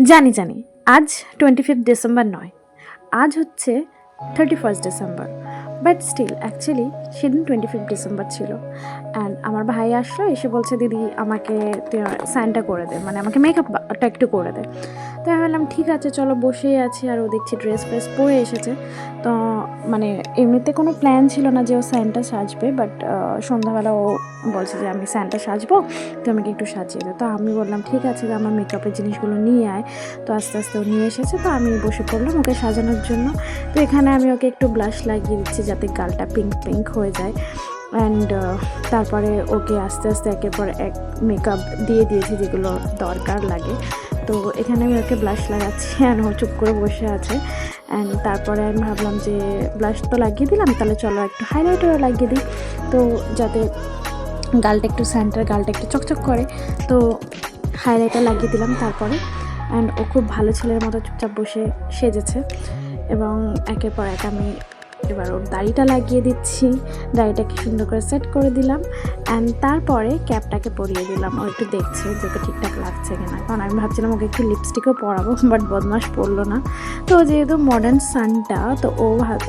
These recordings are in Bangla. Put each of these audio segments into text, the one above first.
জানি জানি আজ 25 ডিসেম্বর নয়, আজ হচ্ছে 31 ডিসেম্বর, বাট স্টিল অ্যাকচুয়ালি সেদিন 25 ডিসেম্বর ছিল। অ্যান্ড আমার ভাই আসলো, এসে বলছে দিদি আমাকে সাইনটা করে দে, মানে আমাকে মেকআপটা একটু করে দে। তো আমি বললাম ঠিক আছে চলো, বসেই আছি। আর ও দেখছি ড্রেস ফ্রেস পরে এসেছে। তো মানে এমনিতে কোনো প্ল্যান ছিল না যে ও স্যান্টা সাজবে, বাট সন্ধ্যাবেলা ও বলছে যে আমি স্যান্টা সাজবো, তো আমাকে একটু সাজিয়ে দে। তো আমি বললাম ঠিক আছে, আমার মেকআপের জিনিসগুলো নিয়ে আয়। তো আস্তে আস্তে ও নিয়ে এসেছে, তো আমি বসে পড়লাম ওকে সাজানোর জন্য। তো এখানে আমি ওকে একটু ব্লাশ লাগিয়ে দিচ্ছি যাতে গালটা পিঙ্ক পিঙ্ক হয়ে যায়। অ্যান্ড তারপরে ওকে আস্তে আস্তে একের পর এক মেকআপ দিয়ে দিয়েছি যেগুলো দরকার লাগে। তো এখানে আমি ওকে ব্লাশ লাগাচ্ছি, অ্যান্ড ও চুপ করে বসে আছে। অ্যান্ড তারপরে আমি ভাবলাম যে ব্লাশ তো লাগিয়ে দিলাম, তাহলে চলো একটু হাইলাইটারও লাগিয়ে দিই, তো যাতে গালটা একটু সেন্টার, গালটা একটু চকচক করে। তো হাইলাইটার লাগিয়ে দিলাম তারপরে। অ্যান্ড ও খুব ভালো ছেলের মতো চুপচাপ বসে সেজেছে। এবং একের পর এক আমি এবার ওর দাড়িটা লাগিয়ে দিচ্ছি, দাড়িটাকে সুন্দর করে সেট করে দিলাম। অ্যান্ড তারপরে ক্যাপটাকে পরিয়ে দিলাম। ও একটু দেখছে যে ওকে ঠিকঠাক লাগছে কিনা, কারণ আমি ভাবছিলাম ওকে একটু লিপস্টিকও পরাবো, বাট বদমাস পরলো না। তো যেহেতু মডার্ন সানটা, তো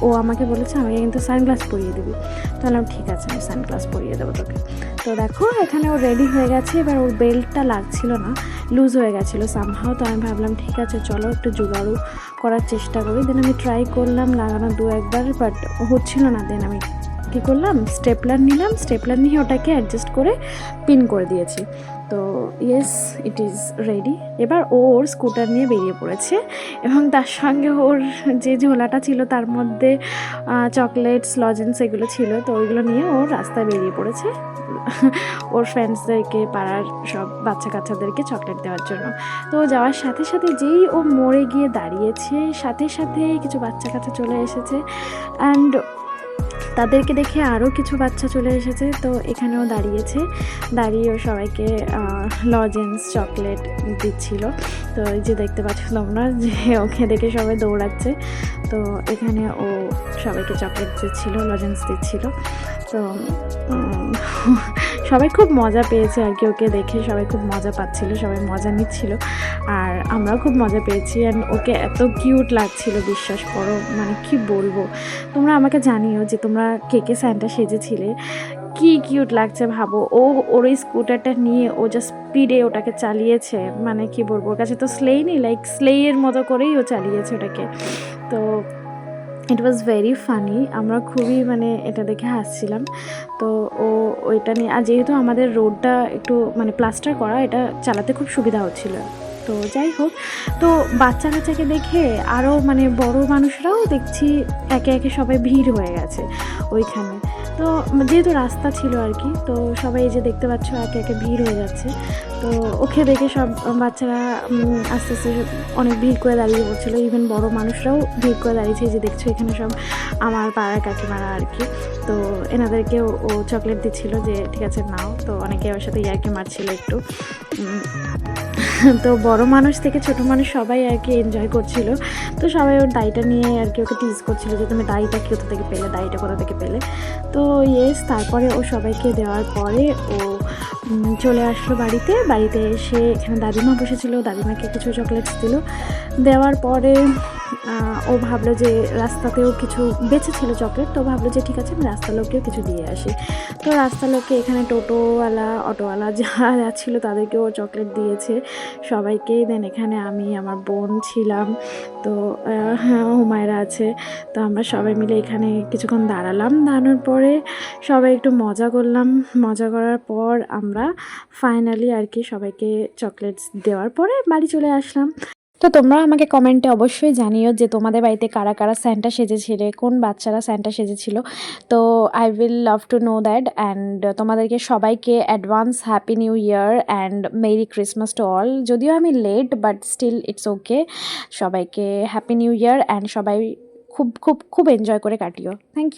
ও আমাকে বলেছে আমাকে কিন্তু সানগ্লাস পরিয়ে দিবি। তাহলে ঠিক আছে, আমি সানগ্লাস পরিয়ে দেবো তোকে। তো দেখো এখানে ও রেডি হয়ে গেছে। এবার ওর বেল্টটা লাগছিল না, লুজ হয়ে গেছিলো সামহাও। তো আমি ভাবলাম ঠিক আছে চলো একটু জোগাড়ু করার চেষ্টা করি। দেন আমি ট্রাই করলাম লাগানো 2-1 বার, বাট হচ্ছিল না। দেন আমি কী করলাম, স্টেপলার নিলাম, স্টেপলার নিয়ে ওটাকে অ্যাডজাস্ট করে পিন করে দিয়েছি। তো ইয়েস, ইট ইজ রেডি। এবার ওর স্কুটার নিয়ে বেরিয়ে পড়েছে, এবং তার সঙ্গে ওর যে ঝোলাটা ছিল তার মধ্যে চকলেটস, লজেন্স এগুলো ছিল। তো ওইগুলো নিয়ে ওর রাস্তায় বেরিয়ে পড়েছে ওর ফ্রেন্ডসদেরকে, পাড়ার সব বাচ্চা কাচ্চাদেরকে চকলেট দেওয়ার জন্য। তো যাওয়ার সাথে সাথে যেই ও মোড়ে গিয়ে দাঁড়িয়েছে, সাথে সাথে কিছু বাচ্চা কাচ্চা চলে এসেছে। অ্যান্ড তাদেরকে দেখে আরও কিছু বাচ্চা চলে এসেছে। তো এখানেও দাঁড়িয়েছে, দাঁড়িয়ে ও সবাইকে লজেন্স, চকলেট দিচ্ছিল। তো এই যে দেখতে পাচ্ছ তোমরা যে ওকে দেখে সবাই দৌড়াচ্ছে। তো এখানে ও সবাইকে চকলেট দিচ্ছিল, লজেন্স দিচ্ছিল। তো সবাই খুব মজা পেয়েছে আর কি, ওকে দেখে সবাই খুব মজা পাচ্ছিল, সবাই মজা নিচ্ছিল, আর আমরাও খুব মজা পেয়েছি। অ্যান্ড ওকে এত কিউট লাগছিল, বিশ্বাস করো, মানে কি বলবো। তোমরা আমাকে জানিও যে তোমরা কে কে স্যান্টা সেজেছিলে, কি কিউট লাগছে ভাবো। ওর ওই স্কুটারটা নিয়ে ও যা স্পিডে ওটাকে চালিয়েছে, মানে কি বলবো, ওর কাছে তো স্লেই নেই, লাইক স্লেয়ের মতো করেই ও চালিয়েছে ওটাকে। তো ইট ওয়াজ ভেরি ফানি, আমরা খুবই মানে এটা দেখে হাসছিলাম। তো ওইটা নিয়ে, আর যেহেতু আমাদের রোডটা একটু মানে প্লাস্টার করা, এটা চালাতে খুব সুবিধা হচ্ছিল। তো যাই হোক, তো বাচ্চা কাচ্চাকে দেখে আরও মানে বড় মানুষরাও দেখছি একে একে সবাই ভিড় হয়ে গেছে ওইখানে। তো যেহেতু রাস্তা ছিল আর কি, তো সবাই এই যে দেখতে পাচ্ছ একে একে ভিড় হয়ে যাচ্ছে। তো ওকে দেখে সব বাচ্চারা আস্তে আস্তে অনেক ভিড় করে দাঁড়িয়ে পড়ছিলো, ইভেন বড় মানুষরাও ভিড় করে দাঁড়িয়েছে। যে দেখছো এখানে সব আমার পাড়ার কাকিমারা আর কি। তো এনাদেরকেও ও চকলেট দিচ্ছিল যে ঠিক আছে নাও। তো অনেকে ওর সাথে ইয়ার্কি মারছিল একটু। তো বড় মানুষ থেকে ছোট মানুষ সবাই আর কি এনজয় করছিল। তো সবাই ওর দাড়িটা নিয়ে আর কি ওকে টিজ করছিল যে তুমি দাড়িটা কোথা থেকে পেলে, দাড়িটা কোথা থেকে পেলে। তো ইয়েস, তারপরে ও সবাইকে দেওয়ার পরে ও চলে আসলো বাড়িতে। বাড়িতে এসে এখানে দাদিমা বসেছিল, দাদিমাকে কিছু চকলেটস দিল। দেওয়ার পরে ও ভাবলো যে রাস্তাতেও কিছু বেঁচেছিল চকলেট, তো ভাবলো যে ঠিক আছে আমি রাস্তার লোককেও কিছু দিয়ে আসি। তো রাস্তার লোককে এখানে টোটোওয়ালা, অটোওয়ালা যারা ছিল তাদেরকেও চকলেট দিয়েছে সবাইকেই। দেন এখানে আমি, আমার বোন ছিলাম, তো হুমায়রা আছে। তো আমরা সবাই মিলে এখানে কিছুক্ষণ দাঁড়ালাম, দাঁড়ানোর পরে সবাই একটু মজা করলাম। মজা করার পর আমরা ফাইনালি আর কি সবাইকে চকলেটস দেওয়ার পরে বাড়ি চলে আসলাম। তো তোমরা আমাকে কমেন্টে অবশ্যই জানিও যে তোমাদের বাড়িতে কারা কারা স্যান্টা সেজেছিলে, কোন বাচ্চারা স্যান্টা সেজেছিল। তো I will love to know that. And তোমাদেরকে সবাইকে advance happy new year and merry Christmas to all. যদিও আমি late, but still it's okay. সবাইকে হ্যাপি নিউ ইয়ার, অ্যান্ড সবাই খুব খুব খুব এনজয় করে কাটিও। Thank you.